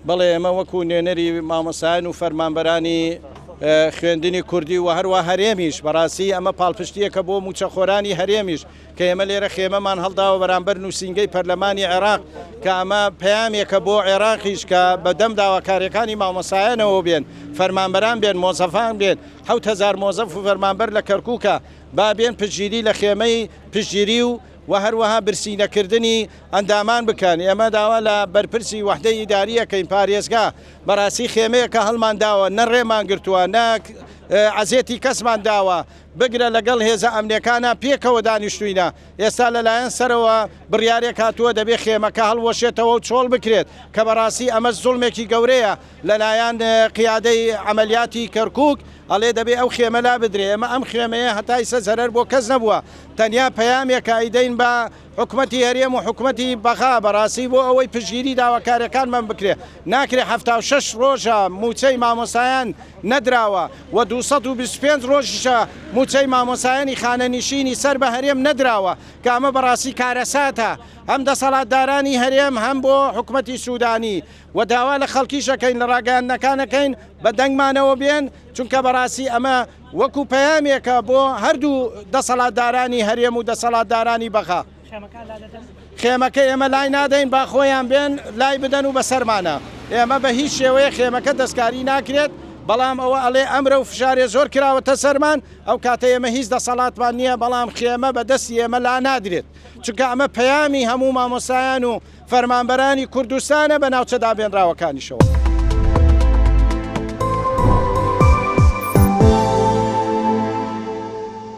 بەڵێ ئێمە وەکو نوێنەری مامۆسایان و فەرمانبەرانی خوێندنی کوردی و هەروە هەرێمیش بەڕاستی ئەمە پاڵپشتیەکە بۆ موچەخۆرانی هەرێمیش کە ئێمە لێرە خێمەمان هەڵداوە بەرامبەر نووسینگەی پەرلەمانی عێراق کە ئەمە پەیامێکە بۆ عێراقیش کە بەدەم داواکاریەکانی مامۆسایانەوە بێن فەرمانبەران بێن مۆزەفان بێن 7,000 مۆزەف و فەرمانبەر لە کەرکووکە با بێن پشتگیری لە خێمەی پشتگیری و هەروەها برسینەکردنی ئەندامان بکەن ئێمە داوا لە بەرپرسی وەحدەی ئیداریەکەین پارێزگا بەڕاستی خێمەیەکە هەڵمان داوە نە ڕێمان گرتووە نە عەزێتی کەسمان داوە بگرە لەگەڵ هێزە ئەمنیەکانە پێکەوە دانیشتوینە ئێستا لەلایەن سەرەوە بڕیارێک هاتووە دەبێت خێمەکە هەڵوەشێتەوە و چۆڵ بکرێت کە بەڕاستی ئەمە زوڵمێکی گەورەیە لەلایەن قیادەی عەمەلیاتی کەرکووک ئەڵێ دەبێ ئەو خێمە لا بدرێ ئەمە ئەم خێمەیە هەتای سە زەرەر بۆ کەس نەبووە تەنیا پەیامێکە ئەیدەین بە حکومەتی هەرێم و حکومەتی بەخا بەڕاستی بۆ ئەوەی پشتگیری داواکاریەکانمان بکرێ ناکرێ 76 ڕۆژە موچەی مامۆسایان نەدراوە و 225 ڕۆژشە موچەی مامۆسایانی خانەنشینی سەر بە هەرێم نەدراوە کە ئەمە بەڕاستی کارەساتە هەم دەسەڵاتدارانی هەرێم هەم بۆ حکومەتی سوودانی و داوا لە خەڵکیشەکەین لە ڕاگەیاندنەکانەکەین بە دەنگمانەوە بێن چونکە بەڕاستی ئەمە وەکو پەیامێکە بۆ هەردوو دەسەڵاتدارانی هەرێم و دەسەڵاتدارانی بەخا خێمەکە ئێمە لای نادەین با خۆیان بێن لای بدەن و بەسەرمانە ئێمە بە هیچ شێوەیە خێمەکە دەستکاری ناکرێت بەڵام ئەوە ئەڵێ ئەمرە و فشارێ زۆر کراوەتە سەرمان ئەو کاتە ئێمە هیچ دەسەڵاتمان نییە بەڵام خێمە بەدەستی ئێمە لا نادرێت چونکە ئەمە پەیامی هەموو مامۆسایان و فەرمانبەرانی کوردستانە بە ناوچە دابێنراوەکانیشەوە.